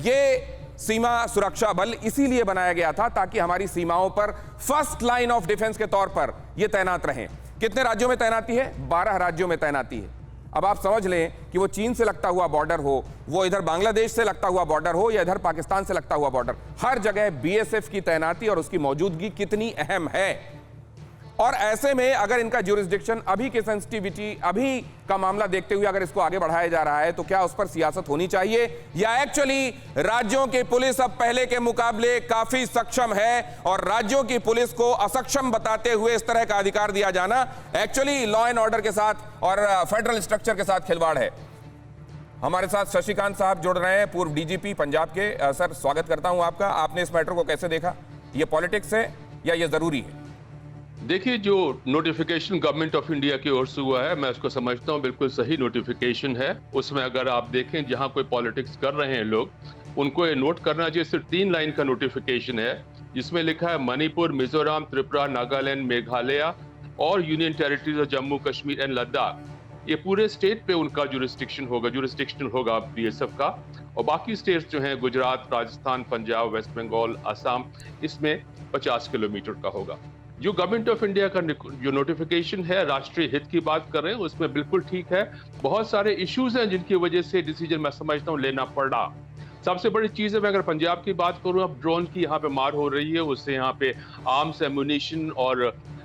यह सीमा सुरक्षा बल इसीलिए बनाया गया था ताकि हमारी सीमाओं पर फर्स्ट लाइन ऑफ डिफेंस के तौर पर यह तैनात रहें। कितने राज्यों में तैनाती है? 12 राज्यों में तैनाती है। अब आप समझ लें कि वो चीन से लगता हुआ बॉर्डर हो, वो इधर बांग्लादेश से लगता हुआ बॉर्डर हो, या इधर पाकिस्तान से लगता हुआ बॉर्डर, हर जगह बीएसएफ की तैनाती और उसकी मौजूदगी कितनी अहम है। और ऐसे में अगर इनका ज्यूरिसडिक्शन, अभी की सेंसिटिविटी, अभी का मामला देखते हुए अगर इसको आगे बढ़ाया जा रहा है, तो क्या उस पर सियासत होनी चाहिए, या एक्चुअली राज्यों की पुलिस अब पहले के मुकाबले काफी सक्षम है और राज्यों की पुलिस को असक्षम बताते हुए इस तरह का अधिकार दिया जाना एक्चुअली लॉ एंड ऑर्डर के साथ और फेडरल स्ट्रक्चर के साथ खिलवाड़ है? हमारे साथ शशिकांत साहब जुड़ रहे हैं, पूर्व डीजीपी पंजाब के। सर, स्वागत करता हूं आपका। आपने इस मैटर को कैसे देखा? ये पॉलिटिक्स है या ये जरूरी है? देखिए, जो नोटिफिकेशन गवर्नमेंट ऑफ इंडिया की ओर से हुआ है, मैं उसको समझता हूँ बिल्कुल सही नोटिफिकेशन है। उसमें अगर आप देखें, जहाँ कोई पॉलिटिक्स कर रहे हैं लोग, उनको ये नोट करना चाहिए। सिर्फ 3 लाइन का नोटिफिकेशन है जिसमें लिखा है मणिपुर, मिजोरम, त्रिपुरा, नागालैंड, मेघालय और union territories of Jammu Kashmir and Ladakh, ये पूरे स्टेट पे उनका जुरिस्डिक्शन होगा बीएसएफ का। और बाकी स्टेट्स जो हैं, गुजरात, राजस्थान, पंजाब, वेस्ट बंगाल, असम, इसमें 50 किलोमीटर का होगा। जो गवर्नमेंट ऑफ इंडिया का जो नोटिफिकेशन है, राष्ट्रीय हित की बात कर रहे हैं, उसमें बिल्कुल ठीक है। बहुत सारे इश्यूज हैं जिनकी वजह से डिसीजन मैं समझता हूँ लेना पड़ा। सबसे बड़ी चीज है, मैं अगर पंजाब की बात करूँ, अब ड्रोन की यहाँ पे मार हो रही है, उससे यहाँ पे आर्म्स, एम्युनिशन और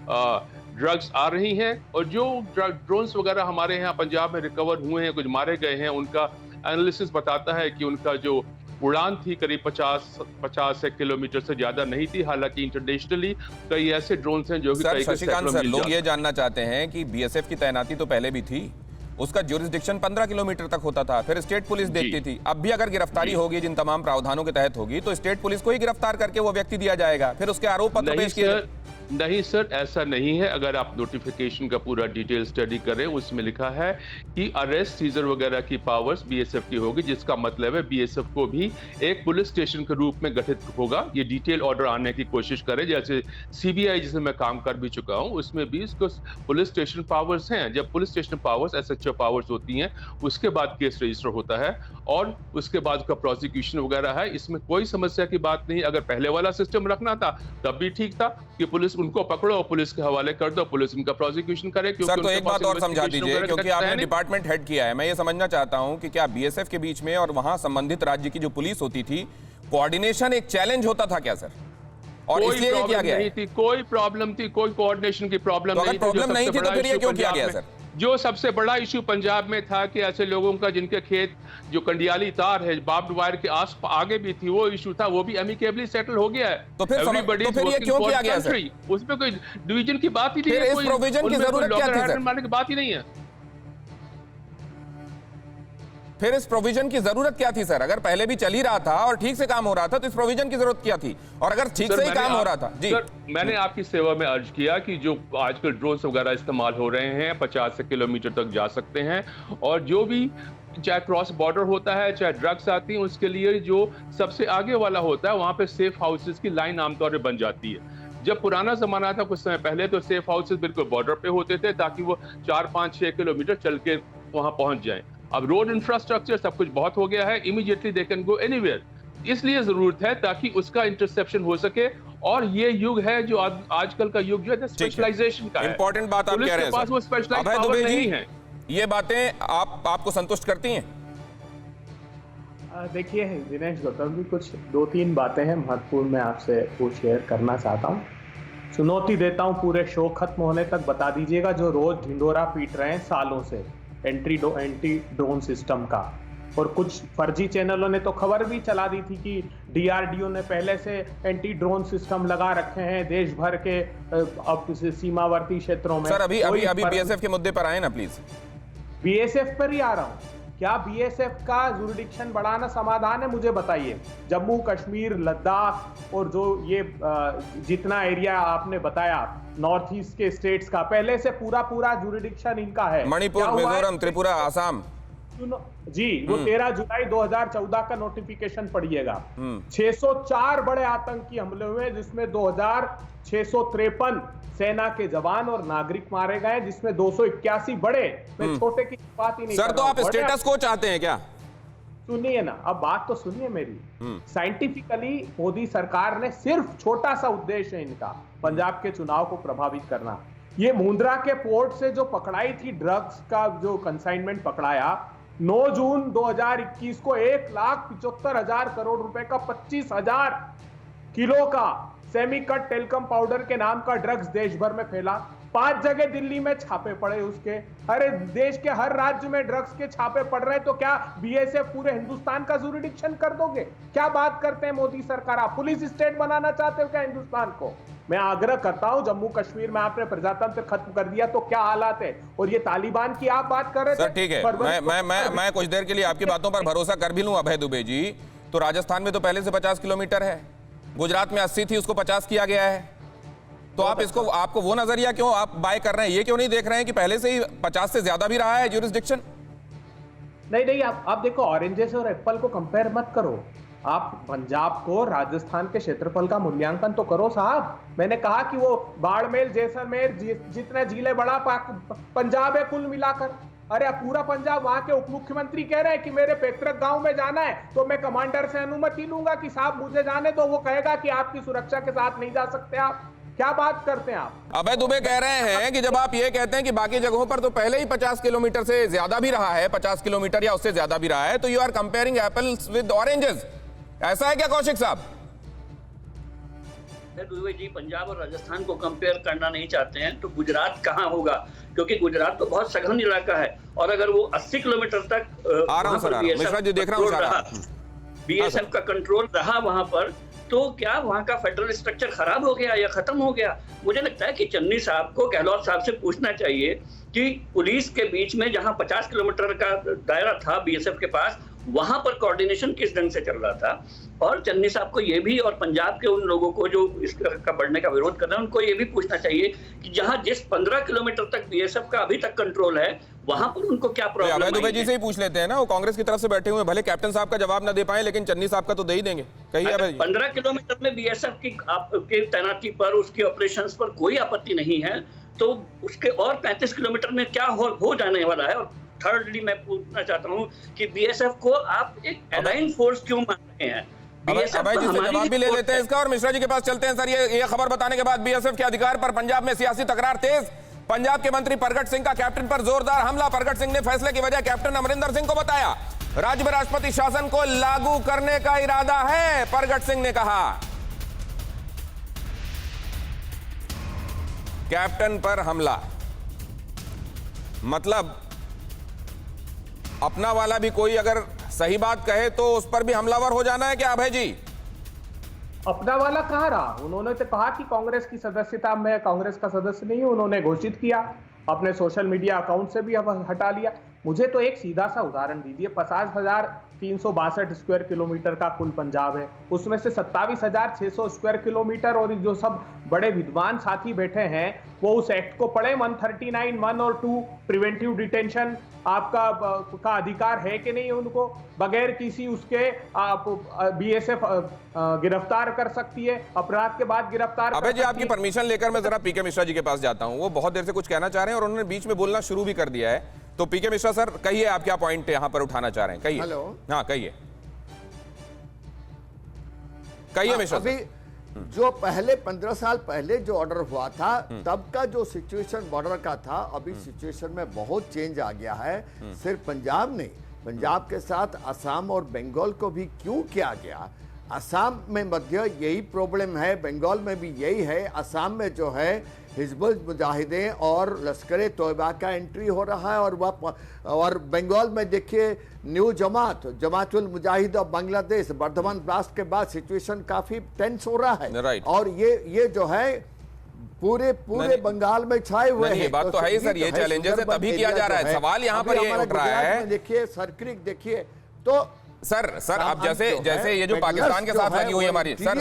ड्रग्स आ रही हैं। और जो ड्रोन्स वगैरह हमारे यहाँ पंजाब में रिकवर हुए हैं, कुछ मारे गए हैं, उनका एनालिसिस बताता है कि उनका जो उड़ान थी करीब 50 किलोमीटर से ज्यादा नहीं थी। हालांकि इंटरनेशनली कई ऐसे ड्रोन्स हैं जो कि शशिकांत सर, लोग ये जानना चाहते हैं कि बीएसएफ की तैनाती तो पहले भी थी, उसका ज्यूरिसडिक्शन 15 किलोमीटर तक होता था, फिर स्टेट पुलिस देखती थी। अब भी अगर गिरफ्तारी होगी जिन तमाम प्रावधानों के तहत होगी, तो स्टेट पुलिस को ही गिरफ्तार करके वो व्यक्ति दिया जाएगा, फिर उसके आरोप पत्र पेश किए। नहीं सर, ऐसा नहीं है। अगर आप नोटिफिकेशन का पूरा डिटेल स्टडी करें, उसमें लिखा है कि अरेस्ट, सीजर वगैरह की पावर्स बीएसएफ की होगी, जिसका मतलब है बीएसएफ को भी एक पुलिस स्टेशन के रूप में गठित होगा। ये डिटेल ऑर्डर आने की कोशिश करें, जैसे सीबीआई जिसमें मैं काम कर भी चुका हूं, उसमें भी इसको पुलिस स्टेशन पावर्स हैं। जब police station powers, SHO powers होती हैं, उसके बाद केस रजिस्टर होता है और उसके बाद का प्रोसिक्यूशन वगैरह है। इसमें कोई समस्या की बात नहीं। अगर पहले वाला सिस्टम रखना था तब भी ठीक था कि पुलिस उनको पकड़ो और पुलिस के हवाले कर दो, पुलिस उनका प्रोसिक्यूशन करे। सर, तो एक बात और समझा दीजिए, क्योंकि आपने डिपार्टमेंट हेड किया है, मैं ये समझना चाहता हूं कि क्या बीएसएफ के बीच में और वहां संबंधित राज्य की जो पुलिस होती थी, कोऑर्डिनेशन एक चैलेंज होता था क्या सर? और इसलिए किया गया? नहीं थी, कोई प्रॉब्लम थी, कोई कोऑर्डिनेशन की प्रॉब्लम नहीं थी। प्रॉब्लम नहीं थी तो फिर ये क्यों किया गया सर? जो सबसे बड़ा इश्यू पंजाब में था कि ऐसे लोगों का जिनके खेत जो कंडियाली तार है, बार्ब्ड वायर के आगे भी थी, वो इश्यू था, वो भी एमिकेबली सेटल हो गया है। तो फिर ये क्यों किया गया सर? उसमें कोई डिवीजन की बात ही नहीं है, कोई प्रोविजन की जरूरत क्या थी सर? मानने की बात ही नहीं है। फिर इस प्रोविजन की जरूरत क्या थी सर? अगर पहले भी चल ही रहा था और ठीक से काम हो रहा था, तो इस प्रोविजन की जरूरत क्या थी? और अगर ठीक से ही काम हो रहा था जी। सर, मैंने आपकी सेवा में अर्ज किया कि जो आजकल ड्रोन्स वगैरह इस्तेमाल हो रहे हैं, 50 किलोमीटर तक जा सकते हैं, और जो भी चाहे क्रॉस बॉर्डर होता है, चाहे ड्रग्स आती हैं, उसके लिए जो सबसे आगे वाला होता है, वहां पे सेफ हाउसेस की लाइन आमतौर पर बन जाती है। जब पुराना जमाना था कुछ समय पहले, तो सेफ हाउसेस बिल्कुल बॉर्डर पे होते थे ताकि वो 4, 5, 6 किलोमीटर चल के वहां पहुंच जाएं। अब रोड इंफ्रास्ट्रक्चर सब कुछ बहुत हो गया है, immediately they can go anywhere. इसलिए जरूरत है ताकि उसका इंटरसेप्शन हो सके। और ये युग है जो आजकल का युग जो है स्पेशलाइजेशन का है। इंपॉर्टेंट बात आप कह रहे हैं पास वो स्पेशलाइज्ड पावर नहीं है। ये बातें आपको संतुष्ट करती हैं? देखिए दिनेश गौतम जी, कुछ 2-3 बातें हैं महत्वपूर्ण, मैं आपसे वो शेयर करना चाहता हूँ। चुनौती देता हूँ, पूरे शो खत्म होने तक बता दीजिएगा, जो रोज ढिंडोरा पीट रहे हैं सालों से एंटी ड्रोन सिस्टम का। और कुछ फर्जी चैनलों ने तो खबर भी चला दी थी कि डीआरडीओ ने पहले से एंटी ड्रोन सिस्टम लगा रखे हैं देश भर के अब सीमावर्ती क्षेत्रों में। सर, अभी बीएसएफ के मुद्दे पर आए ना प्लीज। बीएसएफ पर ही आ रहा हूँ। क्या बीएसएफ का जुरिडिक्शन बढ़ाना समाधान है? मुझे बताइए। जम्मू कश्मीर, लद्दाख और जो ये जितना एरिया आपने बताया नॉर्थ ईस्ट के स्टेट्स का, पहले से पूरा जुरिडिक्शन इनका है। मणिपुर, मिजोरम, त्रिपुरा, आसाम। जी वो 13 जुलाई 2014 का नोटिफिकेशन पढ़िएगा। 604 बड़े आतंकी हमले हुए जिसमें 2653 सेना के जवान और नागरिक मारे गए, जिसमें 281 बड़े, मैं छोटे की बात ही नहीं सर, कर तो रहा आप हूं, स्टेटस को चाहते हैं क्या? सुनिए ना, अब बात तो सुनिए मेरी। साइंटिफिकली मोदी सरकार ने सिर्फ छोटा सा उद्देश्य है इनका, पंजाब के चुनाव को प्रभावित करना। ये मुंद्रा के पोर्ट से जो पकड़ाई थी ड्रग्स का जो कंसाइनमेंट पकड़ाया, 9 जून 2021 को 1,75,000 करोड़ रुपए का 25,000 किलो का सेमी कट टेलकम पाउडर के नाम का ड्रग्स देश भर में फैला। 5 जगह दिल्ली में छापे पड़े उसके। अरे देश के हर राज्य में ड्रग्स के छापे पड़ रहे हैं, तो क्या बीएसएफ पूरे हिंदुस्तान का जुरिडिक्शन कर दोगे? क्या बात करते हैं मोदी सरकार? आप पुलिस स्टेट बनाना चाहते हो क्या हिंदुस्तान को? मैं आग्रह करता हूं, जम्मू कश्मीर में आपने प्रजातंत्र खत्म कर दिया तो क्या हालात है? और ये तालिबान की आप बात कर रहे थे। सर ठीक है, मैं कुछ देर के लिए आपकी बातों पर भरोसा कर भी लूं अभय दुबे जी। तो राजस्थान में तो पहले से 50 किलोमीटर है, गुजरात में 80 थी, उसको 50 किया गया है। तो आप इसको, आपको वो नजरिया क्यों आप बाय कर रहे हैं? ये क्यों नहीं देख रहे हैं कि पहले से ही 50 से ज्यादा भी रहा है ज्यूरिसडिक्शन? नहीं, आप देखो, ऑरेंजेस और एप्पल को कंपेयर मत करो। आप पंजाब को राजस्थान के क्षेत्रफल का मूल्यांकन तो करो साहब। मैंने कहा कि वो बाड़मेर जैसलमेर जितने जिले बड़ा पंजाब है कुल मिलाकर। अरे पूरा पंजाब, वहां के उप मुख्यमंत्री कह रहे हैं कि मेरे पैतृक गांव में जाना है तो मैं कमांडर से अनुमति लूंगा कि साहब मुझे जाने दो। वो कहेगा कि आपकी सुरक्षा के साथ नहीं जा सकते आप। क्या बात करते हैं आप? अभय दुबे कह रहे हैं कि जब आप ये कहते हैं कि बाकी जगहों पर तो पहले ही 50 किलोमीटर से ज्यादा भी रहा है, 50 किलोमीटर या उससे ज्यादा भी रहा है, तो you are comparing apples with oranges. ऐसा है क्या कौशिक साहब? दुबे जी पंजाब और राजस्थान को कंपेयर करना नहीं चाहते हैं तो गुजरात कहाँ होगा? क्योंकि गुजरात तो बहुत सघन इलाका है, और अगर वो 80 किलोमीटर तक बीएसएफ का कंट्रोल रहा वहां पर, तो क्या वहां का फेडरल स्ट्रक्चर खराब हो गया या खत्म हो गया? मुझे लगता है कि चन्नी साहब को गहलोत साहब से पूछना चाहिए कि पुलिस के बीच में जहां 50 किलोमीटर का दायरा था बीएसएफ के पास, वहां पर कोऑर्डिनेशन किस ढंग से चल रहा था। और चन्नी साहब को ये भी, और पंजाब के उन लोगों को जो इसका बढ़ने का विरोध कर रहे हैं, उनको ये भी पूछना चाहिए कि जहां जिस 15 किलोमीटर तक बीएसएफ का अभी तक कंट्रोल है, वहां पर उनको क्या प्रॉब्लम है। अभय दुबे जी से ही पूछ लेते हैं ना, वो कांग्रेस की तरफ से बैठे हुए, भले कैप्टन साहब का जवाब ना दे पाए लेकिन चन्नी साहब का तो दे ही देंगे। कहिए 15 किलोमीटर में बीएसएफ की तैनाती पर, उसकी ऑपरेशंस पर कोई आपत्ति नहीं है, तो उसके और 35 किलोमीटर में क्या हो जाने वाला है? और थर्डली मैं पूछना चाहता हूं कि बीएसएफ को आप एक अलाइन फोर्स क्यों मान रहे हैं? अभय जी से जवाब भी ले लेते हैं इसका, और मिश्रा जी के पास चलते हैं। सर, ये खबर बताने के बाद बीएसएफ के अधिकार पर पंजाब में सियासी तकरार तेज। पंजाब के मंत्री प्रगट सिंह का कैप्टन पर जोरदार हमला। प्रगट सिंह ने फैसले की वजह कैप्टन अमरिंदर सिंह को बताया। राज्य में राष्ट्रपति शासन को लागू करने का इरादा है, प्रगट सिंह ने कहा। कैप्टन पर हमला मतलब अपना वाला भी कोई अगर सही बात कहे तो उस पर भी हमलावर हो जाना है क्या अभय जी? अपना वाला कहाँ रहा? उन्होंने तो कहा कि कांग्रेस की सदस्यता, मैं कांग्रेस का सदस्य नहीं हूं, उन्होंने घोषित किया, अपने सोशल मीडिया अकाउंट से भी अब हटा लिया। मुझे तो एक सीधा सा उदाहरण दीजिए। 50,362 स्क्वायर किलोमीटर का कुल पंजाब है, उसमें से 27,600 स्क्वायर किलोमीटर, और जो सब बड़े विद्वान साथी बैठे हैं वो उस एक्ट को पढ़े, 139, 1 और 2, प्रिवेंटिव डिटेंशन आपका अधिकार है कि नहीं उनको? बगैर किसी उसके आप बीएसएफ गिरफ्तार कर सकती है, अपराध के बाद गिरफ्तार। अबे जी, आपकी परमिशन लेकर मैं जरा पीके मिश्रा जी के पास जाता हूं। वो बहुत देर से कुछ कहना चाह रहे हैं और उन्होंने बीच में बोलना शुरू भी कर दिया है। तो पीके मिश्रा सर, कहिए आप क्या पॉइंट यहाँ पर उठाना चाह रहे हैं? कहिए। हेलो, हाँ कहिए मिश्रा। अभी जो पहले 15 साल पहले जो ऑर्डर हुआ था, तब का जो सिचुएशन बॉर्डर का था, अभी सिचुएशन में बहुत चेंज आ गया है। सिर्फ पंजाब नहीं, पंजाब के साथ असम और बंगाल को भी क्यों किया गया? असम में मध्य यही प्रॉब्लम है, बंगाल में भी यही है। असम में जो है हिजबुल मुजाहिदीन और लश्कर तोयबा का एंट्री हो रहा है, और बंगाल में देखिए new Jamatul Mujahid of Bangladesh, Bardhaman blast के बाद सिचुएशन काफी टेंस हो रहा है। और ये जो है पूरे बंगाल में छाए हुए हैं। बात तो है सर, ये चैलेंजेस है तभी किया जा रहा है। सवाल यहाँ पर ये उठ रहा है, देखिए सरक्रिक देखिए तो सर अब जैसे ये जो पाकिस्तान के साथ लगी हुई हमारी सर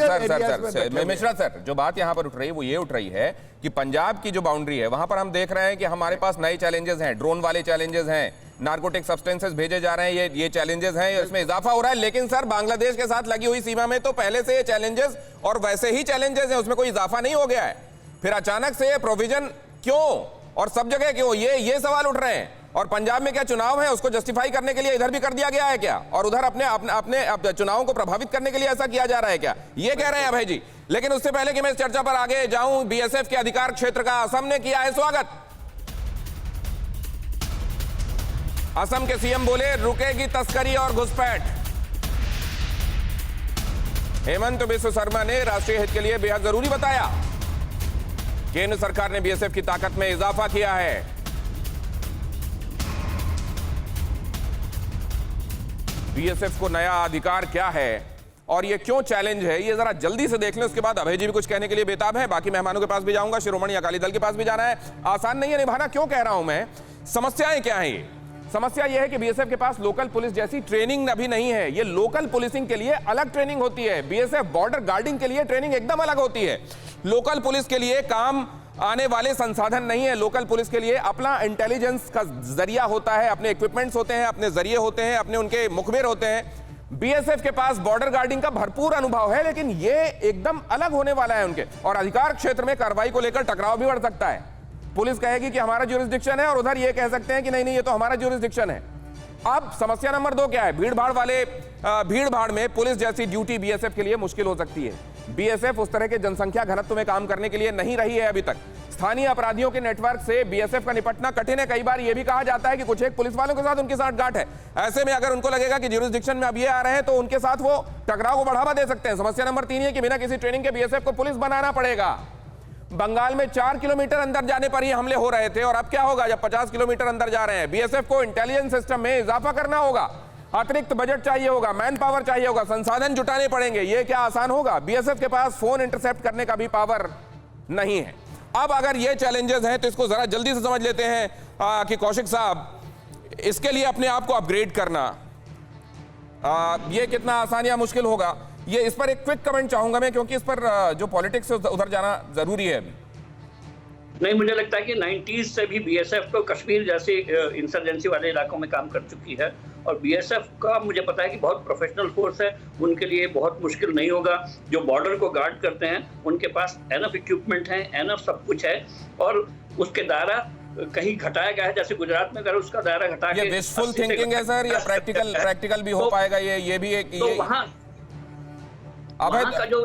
मिश्रा सर, जो बात यहाँ पर उठ रही है वो ये उठ रही है कि पंजाब की जो बाउंड्री है वहां पर हम देख रहे हैं कि हमारे पास नए चैलेंजेस हैं, ड्रोन वाले चैलेंजेस हैं, नार्कोटिक सब्सटेंसेस भेजे जा रहे हैं, ये चैलेंजेस हैं, इसमें इजाफा हो रहा है। लेकिन सर बांग्लादेश के साथ लगी हुई सीमा में तो पहले से ये चैलेंजेस और वैसे ही चैलेंजेस हैं, उसमें कोई इजाफा नहीं हो गया है। फिर अचानक से ये प्रोविजन क्यों और सब जगह क्यों, ये सवाल उठ रहे हैं। और पंजाब में क्या चुनाव है, उसको जस्टिफाई करने के लिए इधर भी कर दिया गया है क्या, और उधर अपने चुनावों को प्रभावित करने के लिए ऐसा किया जा रहा है क्या, ये कह रहे हैं अभय जी। लेकिन उससे पहले कि मैं इस चर्चा पर आगे जाऊं, बीएसएफ के अधिकार क्षेत्र का असम ने किया है स्वागत। असम के सीएम बोले रुकेगी तस्करी और घुसपैठ। हेमंत बिस्व शर्मा ने राष्ट्रीय हित के लिए बेहद जरूरी बताया। केंद्र सरकार ने बीएसएफ की ताकत में इजाफा किया है। बीएसएफ को नया अधिकार क्या है और ये क्यों चैलेंज है, ये जरा जल्दी से देख लें। उसके बाद अभय जी भी कुछ कहने के लिए बेताब है। बाकी मेहमानों के पास भी जाऊंगा, शिरोमणि अकाली दल के पास भी जाना है। आसान नहीं है निभाना। क्यों कह रहा हूं मैं, समस्याएं क्या है ये? समस्या यह है कि बीएसएफ के पास लोकल पुलिस जैसी ट्रेनिंग अभी नहीं है। ये लोकल पुलिसिंग के लिए अलग ट्रेनिंग होती है, बीएसएफ बॉर्डर गार्डिंग के लिए ट्रेनिंग एकदम अलग होती है। लोकल पुलिस के लिए काम आने वाले संसाधन नहीं है। लोकल पुलिस के लिए अपना इंटेलिजेंस का जरिया होता है, अपने इक्विपमेंट्स होते हैं, अपने जरिए होते हैं, अपने उनके मुखबिर होते हैं। बीएसएफ के पास बॉर्डर गार्डिंग का भरपूर अनुभव है, लेकिन ये एकदम अलग होने वाला है उनके। और अधिकार क्षेत्र में कार्रवाई को लेकर टकराव भी बढ़ सकता है। पुलिस कहेगी कि हमारा ज्यूरिसडिक्शन है और उधर ये कह सकते हैं कि नहीं ये तो हमारा ज्यूरिसडिक्शन है। अब समस्या नंबर 2 क्या है? भीड़-भाड़ में पुलिस जैसी ड्यूटी बीएसएफ के लिए मुश्किल हो सकती है। बीएसएफ उस तरह के जनसंख्या घनत्व में काम करने के लिए नहीं रही है अभी तक। स्थानीय अपराधियों के नेटवर्क से बीएसएफ का निपटना कठिन है। कई बार यह भी कहा जाता है कि कुछ एक पुलिस वालों के साथ उनकी साठगांठ है। ऐसे में अगर उनको लगेगा कि ज्यूरिसडिक्शन में अब ये आ रहे हैं तो उनके साथ वो टकराव को बढ़ावा दे सकते हैं। समस्या नंबर 3 है कि बिना किसी ट्रेनिंग के बीएसएफ को पुलिस बनाना पड़ेगा। बंगाल में 4 किलोमीटर अंदर जाने पर ही हमले हो रहे थे, और अब क्या होगा जब 50 किलोमीटर अंदर जा रहे हैं? बीएसएफ को इंटेलिजेंस सिस्टम में इजाफा करना होगा, अतिरिक्त बजट चाहिए होगा, मैन पावर चाहिए होगा, संसाधन जुटाने पड़ेंगे। ये क्या आसान होगा? बीएसएफ के पास फोन इंटरसेप्ट करने का भी पावर नहीं है। अब अगर ये चैलेंजेस हैं तो इसको जरा जल्दी से समझ लेते हैं कि कौशिक साहब, इसके लिए अपने आप को अपग्रेड करना ये कितना आसान या मुश्किल होगा, ये इस पर एक क्विक कमेंट चाहूंगा मैं, क्योंकि इस पर जो पॉलिटिक्स है उधर जाना जरूरी है अभी। नहीं, मुझे लगता है कि 90s से भी बीएसएफ तो कश्मीर जैसे इंसर्जेंसी वाले इलाकों में काम कर चुकी है, और बीएसएफ का मुझे पता है कि बहुत प्रोफेशनल फोर्स है, उनके लिए बहुत मुश्किल नहीं होगा। जो बॉर्डर को गार्ड करते हैं उनके पास एनफ इक्विपमेंट है, एनफ सब कुछ है, और उसके दायरा कहीं घटाया गया है। जैसे गुजरात में अगर उसका दायरा घटा के विशफुल थिंकिंग है सर, या प्रैक्टिकल भी हो पाएगा? ये भी एक तो वहाँ का जो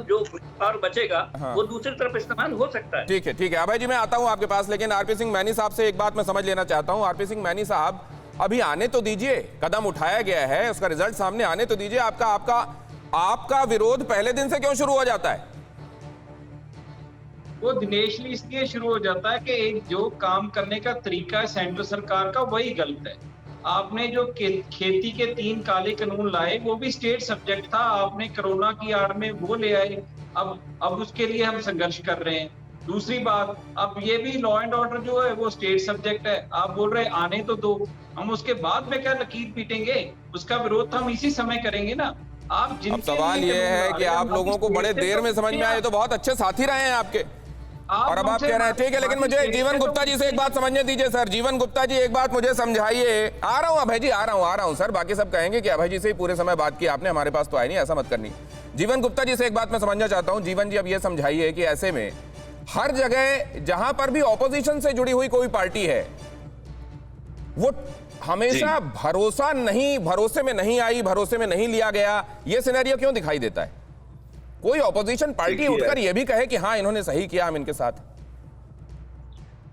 पावर बचेगा वो दूसरी तरफ इस्तेमाल हो सकता है। ठीक है अभय जी, मैं आता हूं आपके पास, लेकिन आरपी सिंह मैनी साहब से एक बात मैं समझ लेना चाहता हूं। आरपी सिंह मैनी साहब, अभी आने तो दीजिए, कदम उठाया गया है, उसका रिजल्ट सामने आने तो दीजिए। आपका विरोध पहले दिन से क्यों शुरू हो जाता है? वो दिनेश जी इसलिए शुरू हो जाता है कि एक जो काम करने का तरीका है सेंट्रल सरकार का वही गलत है। आपने जो खेती के 3 काले कानून लाए वो भी स्टेट सब्जेक्ट था, आपने कोरोना की आड़ में वो ले आए। अब उसके लिए हम संघर्ष कर रहे हैं। दूसरी बात, अब ये भी लॉ एंड ऑर्डर जो है वो स्टेट सब्जेक्ट है, आप बोल रहे आने तो दो, हम उसके बाद में क्या लकीर पीटेंगे? उसका विरोध हम इसी समय करेंगे ना। आप अब सवाल ये है कि आप लोगों को बड़े देर में समझ में आए, तो बहुत अच्छे साथी रहे हैं आपके, और अब आप कह रहे हैं ठीक है। लेकिन मुझे जीवन गुप्ता जी से एक बात समझने दीजिए सर। जीवन गुप्ता जी, एक बात मुझे समझाइए। आ रहा हूं अभय जी, आ रहा हूं सर। बाकी सब कहेंगे कि अभय जी से ही पूरे समय बात की आपने, हमारे पास तो आए नहीं, ऐसा मत करनी। जीवन गुप्ता जी से एक बात मैं समझना चाहता हूं। जीवन जी, अब ये समझाइए कि ऐसे में हर जगह जहां पर भी ऑपोजिशन से जुड़ी हुई कोई पार्टी है, वो हमेशा भरोसे में नहीं आई, भरोसे में नहीं लिया गया, ये सिनेरियो क्यों दिखाई देता है? कोई ऑपोजिशन पार्टी उठकर यह भी कहे कि हाँ इन्होंने सही किया, हम इनके साथ।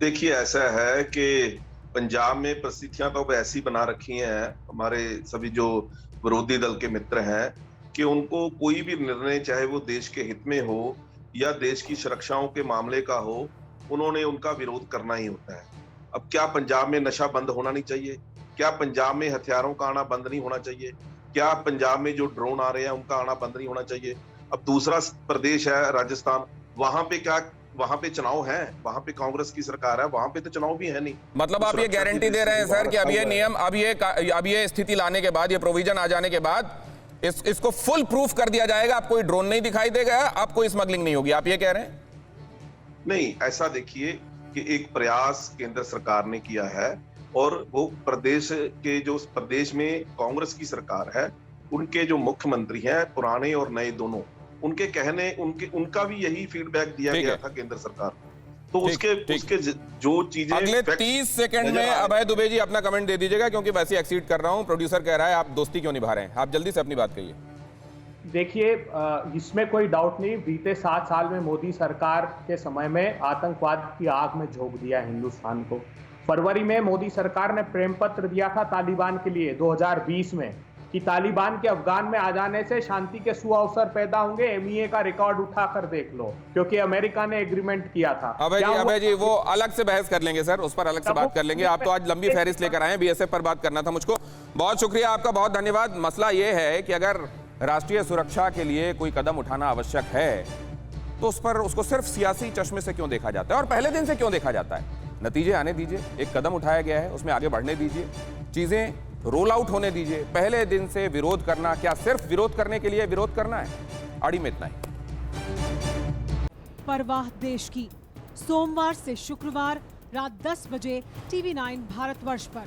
देखिए, ऐसा है कि पंजाब में परिस्थितियां तो ऐसी बना रखी हैं, हमारे सभी जो विरोधी दल के मित्र हैं, कि उनको कोई भी निर्णय, चाहे वो देश के हित में हो या देश की सुरक्षाओं के मामले का हो, उन्होंने उनका विरोध करना ही होता है। अब क्या पंजाब में नशा बंद होना नहीं चाहिए? क्या पंजाब में हथियारों का आना बंद नहीं होना चाहिए? क्या पंजाब में जो ड्रोन आ रहे हैं उनका आना बंद नहीं होना चाहिए? अब दूसरा प्रदेश है राजस्थान, वहां पे चुनाव है, वहां पे कांग्रेस की सरकार है, वहां पे तो चुनाव भी है नहीं। मतलब आप ये गारंटी दे रहे हैं सर कि अब ये नियम, अब ये स्थिति लाने के बाद, ये प्रोविजन आ जाने के बाद इसको फुल प्रूफ कर दिया जाएगा, अब कोई ड्रोन नहीं दिखाई देगा, अब कोई स्मगलिंग नहीं होगी, आप ये कह रहे हैं? नहीं, ऐसा देखिए कि एक प्रयास केंद्र सरकार ने किया है और वो प्रदेश के जो प्रदेश में कांग्रेस की सरकार है, उनके जो मुख्यमंत्री हैं पुराने और नए दोनों, उनके कहने उनका भी यही फीडबैक दिया गया था केंद्र सरकार। तो उसके जो चीजें अगले 30 सेकंड में अभय दुबे जी अपना कमेंट दे दीजिएगा, क्योंकि वैसे एक्सीड कर रहा हूं। प्रोड्यूसर कह रहा है आप दोस्ती क्यों निभा रहे हैं, आप जल्दी से अपनी बात कहिए। देखिए, इसमें कोई डाउट नहीं, बीते 7 साल में मोदी सरकार के समय में आतंकवाद की आग में झोंक दिया हिंदुस्तान को। फरवरी में मोदी सरकार ने प्रेम पत्र दिया था तालिबान के लिए 2020 में कि तालिबान के अफगान में आ जाने से शांति के सुअवसर पैदा होंगे। एमईए का रिकॉर्ड उठाकर देख लो, क्योंकि अमेरिका ने एग्रीमेंट किया था। अभय जी वो अलग से बहस कर लेंगे सर, उस पर अलग से बात कर लेंगे। आप तो आज लंबी फहरिस्त लेकर आए हैं, बीएसएफ पर बात करना था मुझको। बहुत शुक्रिया आपका, बहुत धन्यवाद। मसला ये है कि अगर राष्ट्रीय सुरक्षा के लिए कोई कदम उठाना आवश्यक है तो उस पर उसको सिर्फ सियासी चश्मे से क्यों देखा जाता है और पहले दिन से क्यों देखा जाता है। नतीजे आने दीजिए, एक कदम उठाया गया है, उसमें आगे बढ़ने दीजिए, चीजें रोल आउट होने दीजिए। पहले दिन से विरोध करना क्या सिर्फ विरोध करने के लिए विरोध करना है? अड़ी में इतना ही। परवाह देश की, सोमवार से शुक्रवार रात 10 बजे TV9 भारतवर्ष पर।